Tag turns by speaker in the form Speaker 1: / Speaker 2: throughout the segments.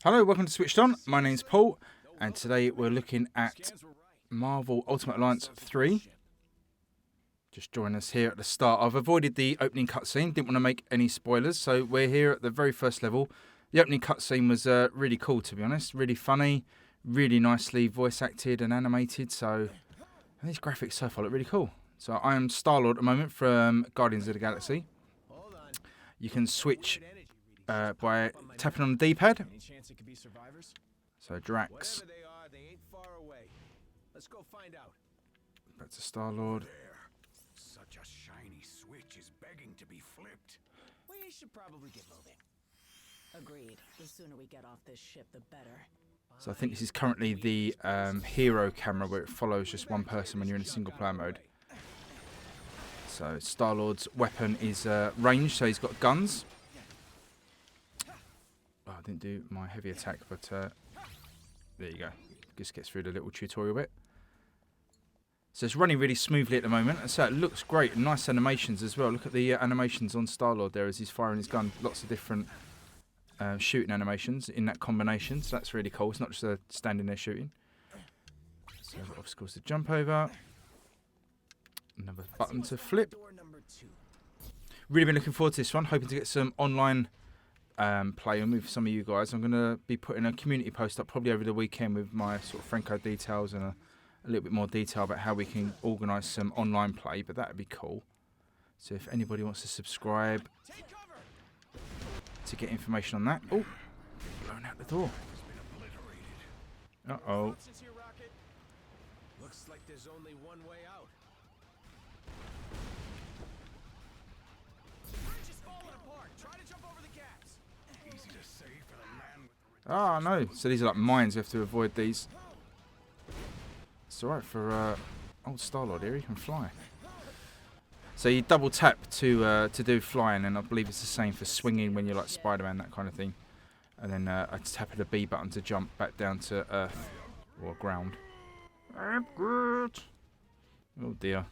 Speaker 1: Hello, welcome to SwitchedOn. My name's Paul, and today we're looking at Marvel Ultimate Alliance 3. Just join us here at the start. I've avoided the opening cutscene, didn't want to make any spoilers, so we're here at the very first level. The opening cutscene was really cool, to be honest. Really funny, really nicely voice acted and animated, so and these graphics so far look really cool. So I am Star-Lord at the moment from Guardians of the Galaxy. You can switch by tapping on the D-pad. So Drax. Back to Star-Lord.
Speaker 2: Such a shiny switch is begging to be flipped.
Speaker 3: We should probably get moving. Agreed. The sooner we get off this ship, the better.
Speaker 1: So I think this is currently the hero camera where it follows just one person when you're in a single player mode. So Star-Lord's weapon is ranged, so he's got guns. Oh, I didn't do my heavy attack, but there you go. Just gets through the little tutorial bit. So it's running really smoothly at the moment, and so it looks great. Nice animations as well. Look at the animations on Star-Lord there as he's firing his gun. Lots of different shooting animations in that combination, so that's really cool. It's not just standing there shooting. So obstacles to jump over. Another button to flip. Really been looking forward to this one. Hoping to get some online playing with some of you guys. I'm going to be putting a community post up probably over the weekend with my sort of Franco details and a little bit more detail about how we can organise some online play, but that would be cool. So if anybody wants to subscribe to get information on that. Oh, blown out the door. Uh-oh.
Speaker 2: Looks like there's only one way out. Bridge is falling apart. Try to jump over the gaps. Easy to say for the man with the
Speaker 1: Ah, no. So these are like mines. We have to avoid these. It's alright for old Star-Lord here. He can fly. So you double tap to do flying, and I believe it's the same for swinging when you're like Spider-Man, that kind of thing. And then I tap the B button to jump back down to earth or ground. I'm good. Oh dear.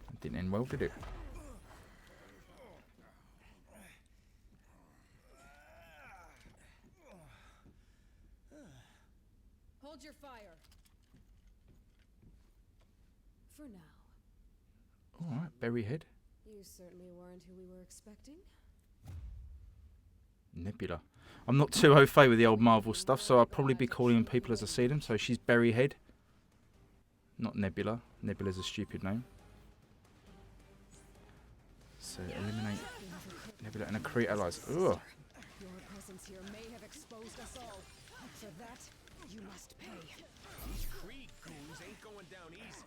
Speaker 1: That didn't end well, did it?
Speaker 4: Hold your fire. For now.
Speaker 1: Alright, Berryhead.
Speaker 4: You certainly weren't who we were expecting.
Speaker 1: Nebula. I'm not too au fait with the old Marvel stuff, so I'll probably be calling them people as I see them. So she's Berryhead, not Nebula. Nebula's a stupid name. So eliminate Nebula and her Kree allies. Ugh.
Speaker 4: Your presence here may have exposed us all. For that, you must pay.
Speaker 2: These Creed goons ain't going down easy.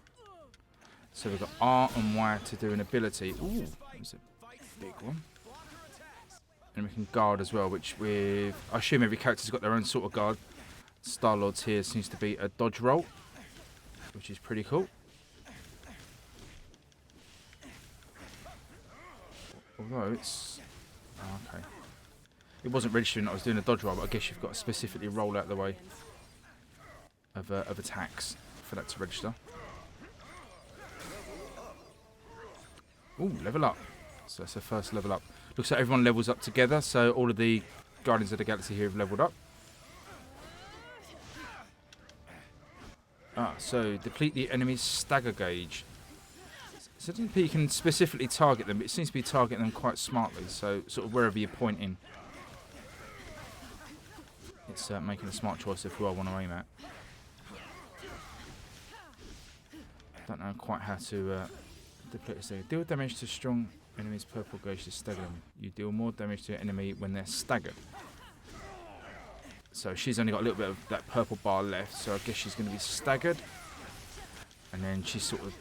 Speaker 1: So we've got R and Y to do an ability. Ooh, that's a big one. And we can guard as well, which with I assume every character's got their own sort of guard. Star-Lord's here seems to be a dodge roll, which is pretty cool. Although it's okay. It wasn't registering that I was doing a dodge roll, but I guess you've got to specifically roll out the way of attacks for that to register. Ooh, level up. So that's the first level up. Looks like everyone levels up together, so all of the Guardians of the Galaxy here have leveled up. So deplete the enemy's stagger gauge. So it doesn't appear you can specifically target them, but it seems to be targeting them quite smartly, so sort of wherever you're pointing. It's making a smart choice of who I want to aim at. Don't know quite how to deplete a stagger. Deal damage to strong enemy's purple gauge to stagger them. You deal more damage to an enemy when they're staggered. So she's only got a little bit of that purple bar left, so I guess she's going to be staggered. And then she's sort of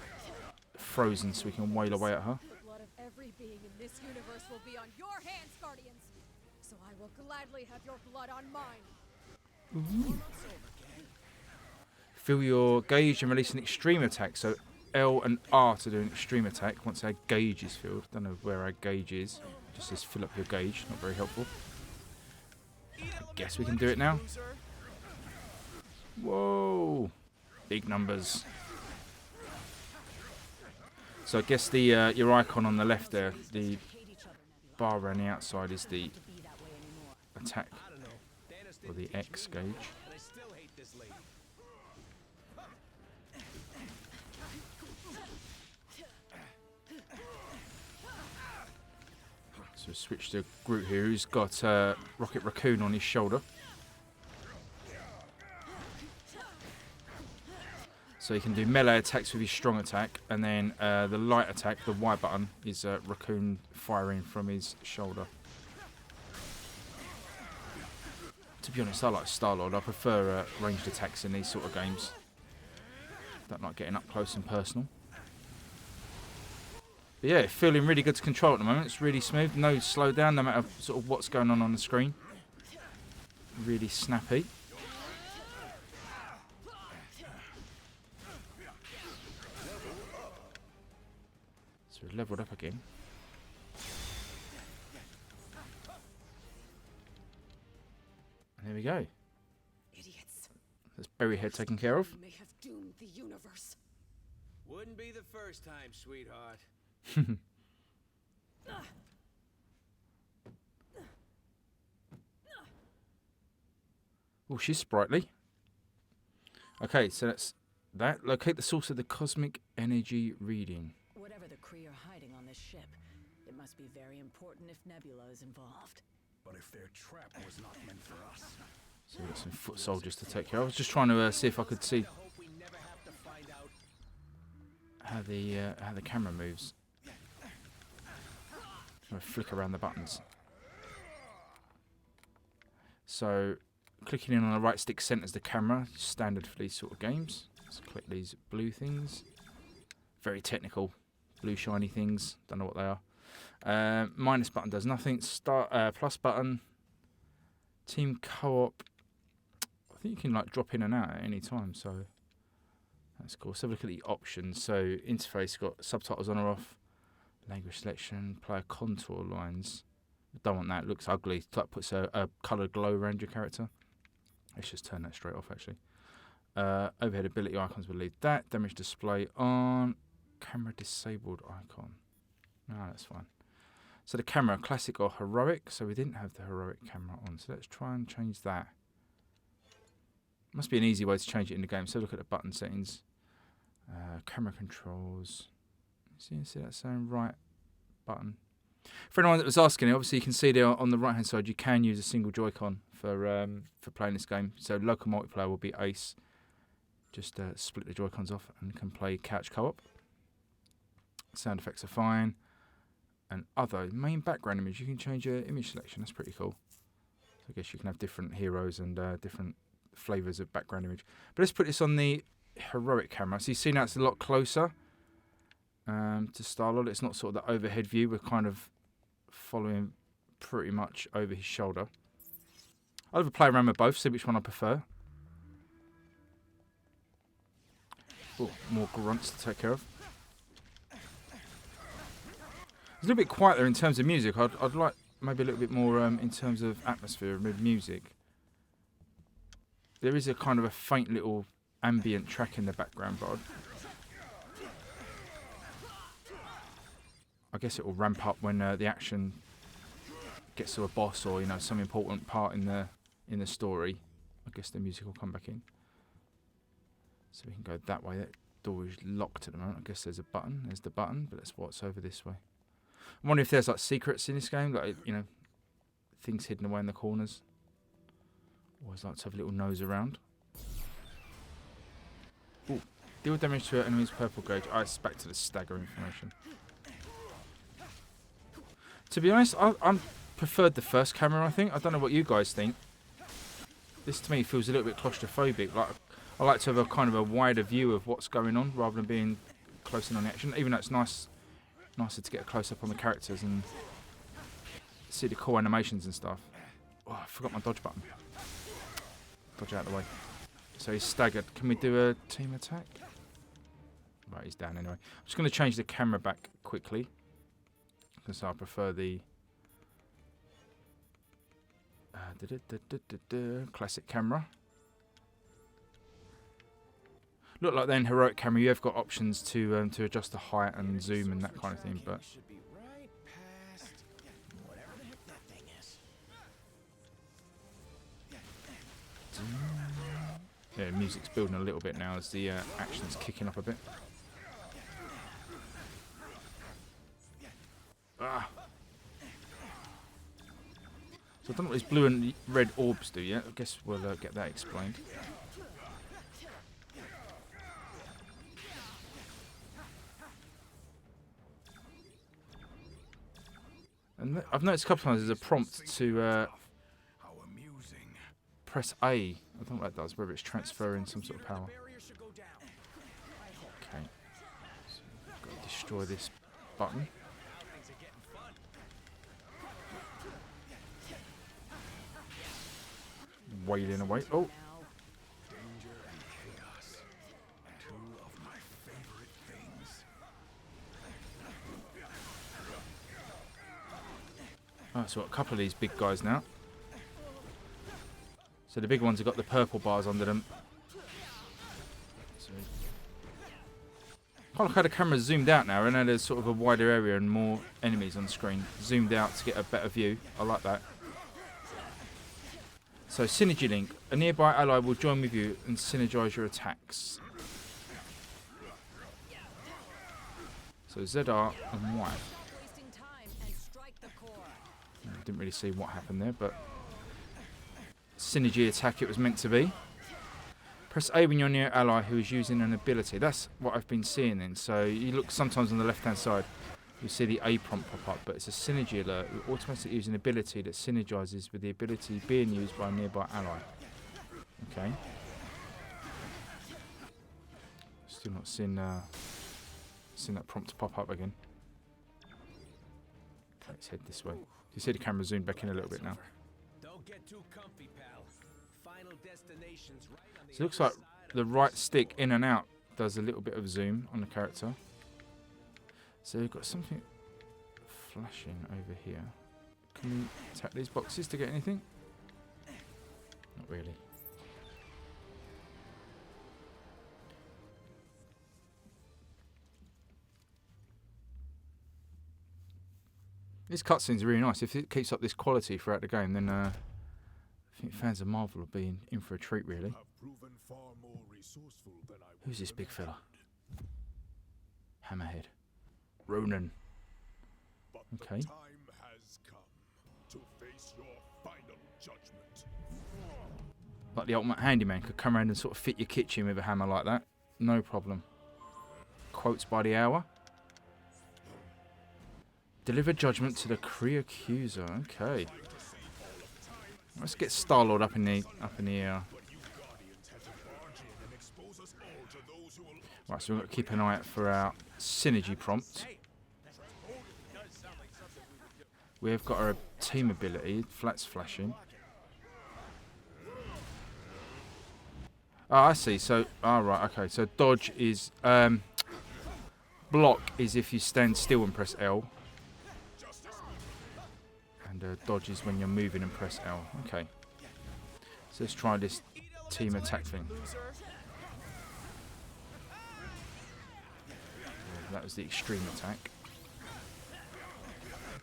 Speaker 1: frozen so we can wail away at her.
Speaker 4: The blood of every being in this universe will be on your hands, Guardians. So I will gladly have your blood on mine.
Speaker 1: Ooh. Fill your gauge and release an extreme attack. So L and R to do an extreme attack once our gauge is filled. Don't know where our gauge is. Just says fill up your gauge. Not very helpful. I guess we can do it now. Whoa. Big numbers. So I guess the your icon on the left there, the bar around the outside is the attack or the X gauge.
Speaker 2: And I still hate this lady.
Speaker 1: So we switch to Groot here, who's got Rocket Raccoon on his shoulder. So he can do melee attacks with his strong attack, and then the light attack, the Y button, is Raccoon firing from his shoulder. To be honest, I like Star-Lord. I prefer ranged attacks in these sort of games. Don't like getting up close and personal. But yeah, feeling really good to control at the moment. It's really smooth, no slowdown, no matter sort of what's going on the screen. Really snappy. So we've leveled up again. And there we go.
Speaker 4: Idiots.
Speaker 1: That's Berryhead taken care of.
Speaker 4: You may have doomed the universe.
Speaker 2: Wouldn't be the first time, sweetheart.
Speaker 1: Oh, she's sprightly. Okay, so that's that. Locate the source of the cosmic energy reading.
Speaker 3: Whatever the Kree are hiding on this ship, it must be very important if Nebula is involved.
Speaker 2: But if their trap was not meant for us,
Speaker 1: So we've got some foot soldiers to take care of. I was just trying to see if I could see
Speaker 2: I hope we never have to find out.
Speaker 1: how the camera moves. I'm gonna flick around the buttons. So clicking in on the right stick centers the camera, standard for these sort of games. Let's click these blue things. Very technical, blue shiny things. Don't know what they are. Minus button does nothing. Start plus button. Team co-op. I think you can like drop in and out at any time, so that's cool. So look at the options. So interface got subtitles on or off. Language selection, player contour lines. Don't want that, it looks ugly. It like puts a coloured glow around your character. Let's just turn that straight off actually. Overhead ability icons will leave that. Damage display on. Camera disabled icon. No, that's fine. So the camera, classic or heroic. So we didn't have the heroic camera on. So let's try and change that. Must be an easy way to change it in the game. So look at the button settings. Camera controls. See that same right button. For anyone that was asking, obviously you can see there on the right hand side you can use a single Joy-Con for playing this game. So local multiplayer will be ace. Just split the Joy-Cons off and can play couch co-op. Sound effects are fine. And other main background image, you can change your image selection. That's pretty cool. So I guess you can have different heroes and different flavours of background image. But let's put this on the heroic camera. So you see now it's a lot closer to Star-Lord. It's not sort of the overhead view. We're kind of following pretty much over his shoulder. I'll have a play around with both, see which one I prefer. Oh, more grunts to take care of. It's a little bit quieter in terms of music. I'd like maybe a little bit more in terms of atmosphere with music. There is a kind of a faint little ambient track in the background, but I guess it will ramp up when the action gets to a boss or some important part in the story. I guess the music will come back in. So we can go that way. That door is locked at the moment. I guess there's a button. There's the button, but let's watch over this way. I wonder if there's like secrets in this game, like things hidden away in the corners. Always like to have a little nose around. Ooh, deal damage to an enemy's purple gauge. It's back to the stagger information. To be honest, I preferred the first camera. I think. I don't know what you guys think. This to me feels a little bit claustrophobic. Like I like to have a kind of a wider view of what's going on rather than being close in on the action. Even though it's nicer to get a close up on the characters and see the cool animations and stuff. Oh, I forgot my dodge button. Dodge out of the way. So he's staggered. Can we do a team attack? Right, he's down anyway. I'm just going to change the camera back quickly because I prefer the classic camera. Look like then heroic camera, you have got options to adjust the height and zoom and that kind of thing, but
Speaker 2: Should be right past whatever the heck that thing is.
Speaker 1: Yeah, music's building a little bit now as the action's kicking up a bit. Ah. So I don't know what these blue and red orbs do yet. I guess we'll get that explained. And I've noticed a couple of times there's a prompt to
Speaker 2: How amusing.
Speaker 1: press A. I don't know what that does, whether it's transferring some sort of power.
Speaker 2: Barrier should go down.
Speaker 1: Okay. So we've got to destroy this button.
Speaker 2: Things are getting fun.
Speaker 1: Wailing away. Oh,
Speaker 3: Now,
Speaker 2: Danger and chaos. Two of my favorite things.
Speaker 1: oh, so we've got a couple of these big guys now. So the big ones have got the purple bars under them. So I like how the camera's zoomed out now, and now there's sort of a wider area and more enemies on screen. Zoomed out to get a better view. I like that. So synergy link. A nearby ally will join with you and synergize your attacks. So ZR and Y.
Speaker 3: wasting time and strike the core.
Speaker 1: Didn't really see what happened there, but synergy attack it was meant to be. Press A when you're near an ally who is using an ability. That's what I've been seeing then. So you look sometimes on the left hand side, you see the A prompt pop up, but it's a synergy alert. It will automatically use an ability that synergizes with the ability being used by a nearby ally. Okay. Still not seen that prompt pop up again. Okay, let's head this way. You see the camera zoomed back in a little bit now.
Speaker 2: Don't get too comfy, pal. Final destination's right on the
Speaker 1: So it looks like the right stick in and out does a little bit of zoom on the character. So we've got something flashing over here. Can we attack these boxes to get anything? Not really. This cutscene's really nice. If it keeps up this quality throughout the game, then I think fans of Marvel will be in for a treat, really.
Speaker 5: Have proven far more resourceful than I
Speaker 1: Who's
Speaker 5: would
Speaker 1: this
Speaker 5: have
Speaker 1: big fella?
Speaker 5: imagined.
Speaker 1: Hammerhead. Ronan.
Speaker 5: But
Speaker 1: Okay.
Speaker 5: the time has come to face your final judgment.
Speaker 1: Like the ultimate handyman could come around and sort of fit your kitchen with a hammer like that. No problem. Quotes by the hour. Deliver judgment to the Kree accuser. Okay. Let's get Star-Lord up in the air.
Speaker 5: But you Guardians had to barge in and expose us all to those who will
Speaker 1: Right, so we've got to keep an eye out for our synergy prompt. We have got our team ability. Flats flashing. Oh, I see. So, right, okay. So dodge is block is if you stand still and press L. And dodge is when you're moving and press L. Okay. So let's try this team attack thing. That was the extreme attack.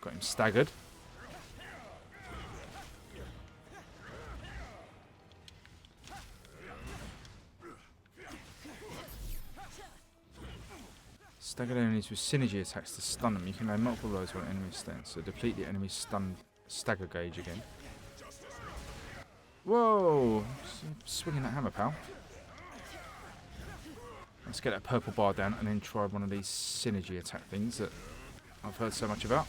Speaker 1: Got him staggered. Staggered enemies with synergy attacks to stun them. You can land multiple blows while enemies stand. So deplete the enemy's stun stagger gauge again. Whoa! Swinging that hammer, pal. Let's get that purple bar down and then try one of these synergy attack things that I've heard so much about.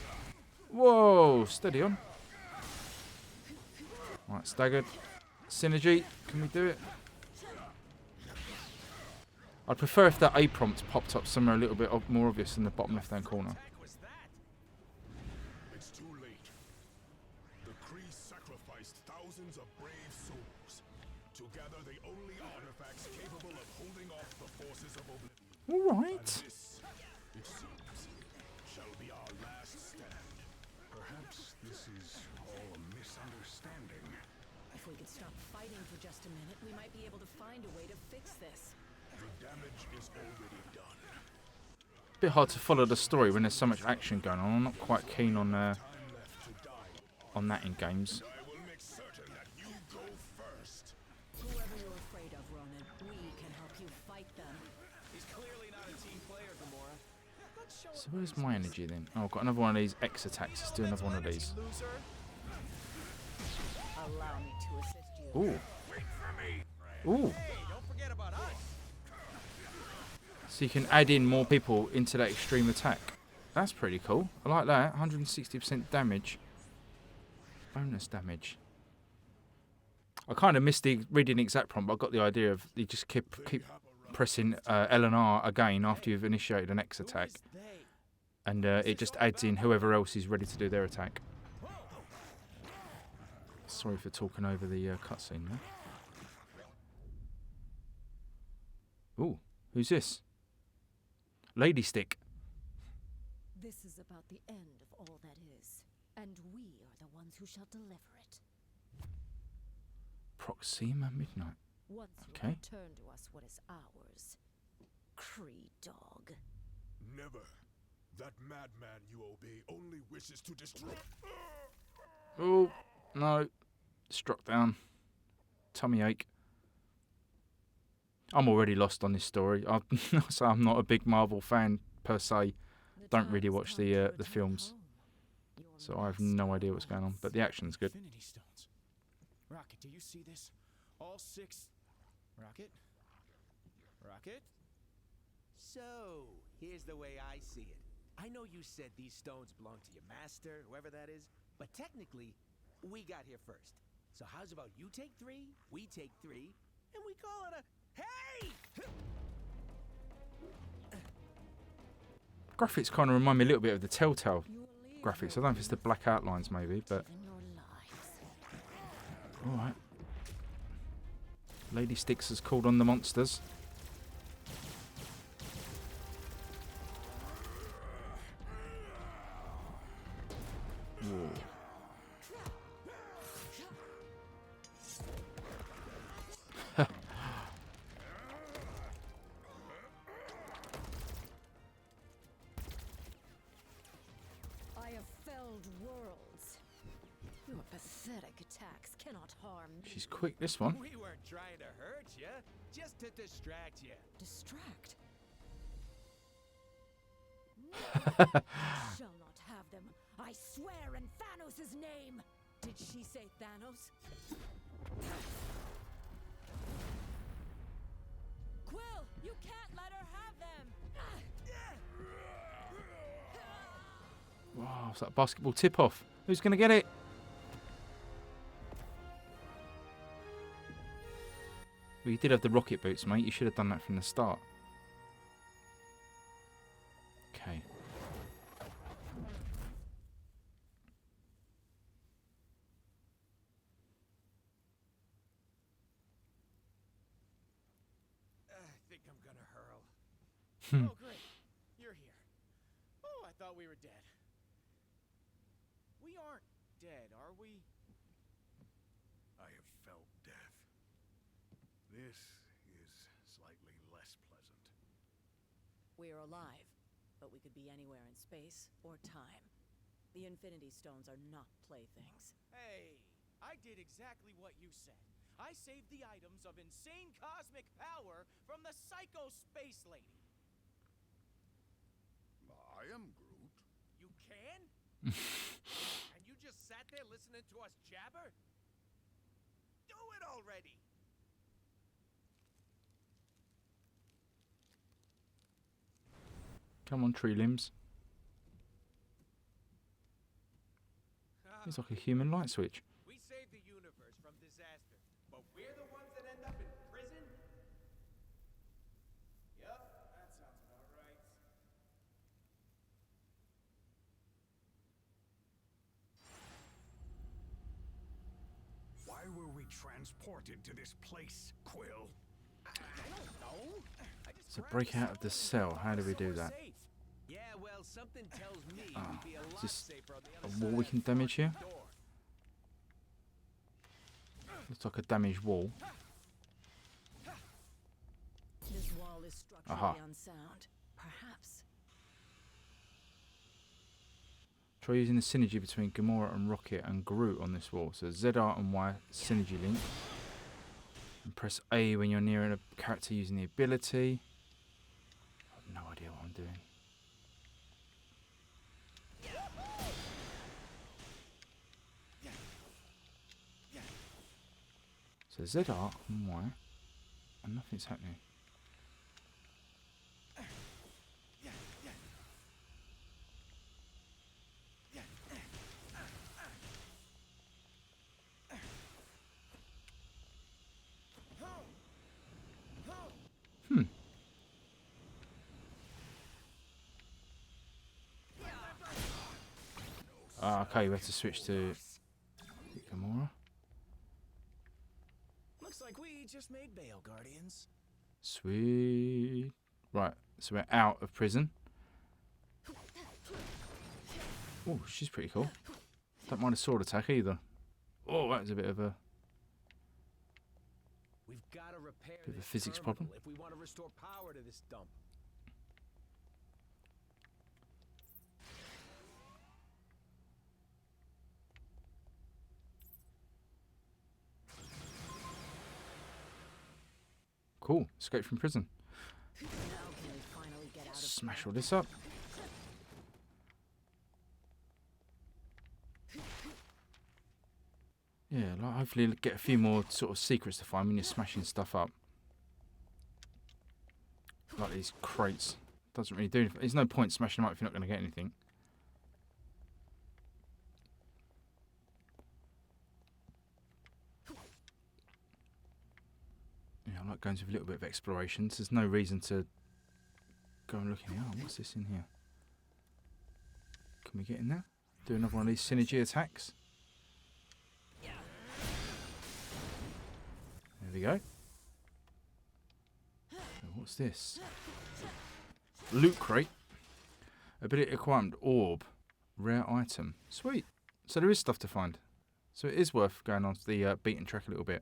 Speaker 1: Whoa! Steady on. Right, staggered. Synergy. Can we do it? I'd prefer if that A prompt popped up somewhere a little bit more obvious in the bottom left-hand corner.
Speaker 5: It's too late. The Kree sacrificed thousands of brave souls to gather the only artifacts capable of holding off the forces of oblivion.
Speaker 1: All
Speaker 5: And
Speaker 1: right.
Speaker 5: this, it seems, shall be our last stand. Perhaps this is all a misunderstanding.
Speaker 3: If we could stop fighting for just a minute, we might be able to find a way to fix this.
Speaker 5: The damage is already done.
Speaker 1: Bit hard to follow the story when there's so much action going on. I'm not quite keen on
Speaker 5: Time left to die.
Speaker 1: on that in games.
Speaker 5: I will make certain that you go first.
Speaker 3: Whoever you're afraid of, Ronan, fight them.
Speaker 2: He's clearly not a team player, Gamora. Let's show
Speaker 1: So where's my energy then? Oh, I've got another one of these X attacks. Let's do another one of these.
Speaker 2: loser.
Speaker 3: Allow me to assist you.
Speaker 1: Ooh. Ooh.
Speaker 2: Hey, don't forget about us.
Speaker 1: So you can add in more people into that extreme attack. That's pretty cool. I like that. 160% damage. Bonus damage. I kind of missed the reading exact prompt, but I got the idea of you just keep pressing L and R again after you've initiated an X attack. And it just adds in whoever else is ready to do their attack. Sorry for talking over the cutscene there. Ooh, who's this? Lady Stick.
Speaker 4: This is about the end of all that is, and we are the ones who shall deliver it.
Speaker 1: Proxima Midnight.
Speaker 4: Once you
Speaker 1: Okay.
Speaker 4: return to us what is ours. Cree dog.
Speaker 5: Never. That madman you obey only wishes to destroy.
Speaker 1: Oh, no. Struck down. Tummy ache. I'm already lost on this story. So I'm not a big Marvel fan per se. Don't really watch the films. So I have no idea what's going on. But the action's good.
Speaker 2: Infinity Stones. Rocket, do you see this? All 6. Rocket? Rocket?
Speaker 6: So, here's the way I see it. I know you said these stones belong to your master, whoever that is, but technically, we got here first. So how's about you take 3, we take 3, and we call it a... Hey!
Speaker 1: Graphics kind of remind me a little bit of the Telltale graphics. I don't know if it's the black outlines maybe, but... Alright. Lady Sticks has called on the monsters. Whoa.
Speaker 4: I have felled worlds. Your pathetic attacks cannot harm me.
Speaker 1: She's quick, this one.
Speaker 6: We weren't trying to hurt you, just to distract you.
Speaker 4: Distract. Shall not have them. I swear in Thanos' name. Did she say Thanos? Quill, you can't let her have them.
Speaker 1: Wow, it's that basketball tip-off. Who's going to get it? Well, you did have the rocket boots, mate. You should have done that from the start. Okay.
Speaker 6: I think I'm gonna hurl.
Speaker 2: Oh, great. You're here. Oh, I thought we were dead. We aren't dead, are we?
Speaker 5: I have felt death. This is slightly less pleasant.
Speaker 3: We're alive, but we could be anywhere in space or time. The Infinity Stones are not playthings.
Speaker 2: Hey, I did exactly what you said. I saved the items of insane cosmic power from the Psycho Space Lady.
Speaker 5: I am Groot.
Speaker 2: You can? And you just sat there listening to us jabber? Do it already!
Speaker 1: Come on, tree limbs. He's like a human light switch.
Speaker 2: We saved the universe from disaster, but we're the ones that end up in prison? Yup, that sounds about right.
Speaker 5: Why were we transported to this place, Quill?
Speaker 2: I don't know. I just
Speaker 1: So
Speaker 2: grabbed
Speaker 1: break out of the
Speaker 2: something
Speaker 1: cell. How do we do
Speaker 2: somewhere
Speaker 1: that?
Speaker 2: safe.
Speaker 6: Yeah, well, something tells me
Speaker 1: Ah,
Speaker 6: we'd be a
Speaker 1: is
Speaker 6: lot
Speaker 1: this
Speaker 6: safer on the
Speaker 1: a
Speaker 6: other
Speaker 1: wall
Speaker 6: side
Speaker 1: we
Speaker 6: of
Speaker 1: can
Speaker 6: that
Speaker 1: damage here?
Speaker 6: fucking door.
Speaker 1: Looks like a damaged wall.
Speaker 3: This wall is structurally
Speaker 1: Aha.
Speaker 3: unsound. Perhaps.
Speaker 1: Try using the synergy between Gamora and Rocket and Groot on this wall. So ZR and Y synergy link. And press A when you're near a character using the ability. I have no idea what I'm doing. So ZR and Y, and nothing's happening. Okay, we have to switch to Gamora.
Speaker 2: Looks like we just made bail, Guardians.
Speaker 1: Sweet. Right, so we're out of prison. Oh, she's pretty cool. Don't mind a sword attack either. Oh, that was a bit of a
Speaker 6: We've got to repair
Speaker 1: Bit of a
Speaker 6: this
Speaker 1: physics
Speaker 6: terminal
Speaker 1: problem.
Speaker 6: if we want to restore power to this dump.
Speaker 1: cool. Escape from prison.
Speaker 3: Now can we finally get out of
Speaker 1: Smash all this up. Yeah, like hopefully get a few more sort of secrets to find when you're smashing stuff up. Like these crates. Doesn't really do anything. There's no point smashing them up if you're not going to get anything. Yeah, I like going to a little bit of exploration. So there's no reason to go and look in here. Oh, what's this in here? Can we get in there? Do another one of these synergy attacks. There we go. Oh, what's this? Loot crate. Ability requirement. Orb. Rare item. Sweet. So there is stuff to find. So it is worth going on to the beaten track a little bit.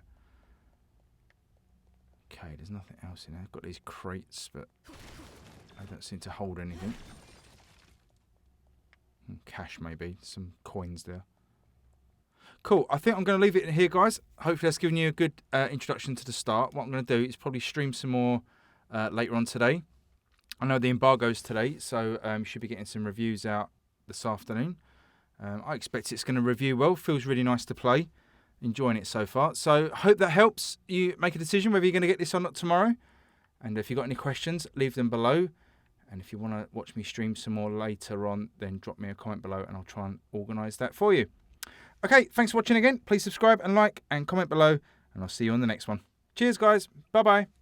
Speaker 1: Okay, there's nothing else in there. I've got these crates, but they don't seem to hold anything. Cash maybe. Some coins there. Cool. I think I'm going to leave it here, guys. Hopefully that's given you a good introduction to the start. What I'm going to do is probably stream some more later on today. I know the embargo's today, so should be getting some reviews out this afternoon. I expect it's going to review well. Feels really nice to play. Enjoying it so far. So hope that helps you make a decision whether you're going to get this or not tomorrow. And if you've got any questions, leave them below. And if you want to watch me stream some more later on, then drop me a comment below and I'll try and organise that for you. Okay, thanks for watching again. Please subscribe and like and comment below. And I'll see you on the next one. Cheers, guys. Bye-bye.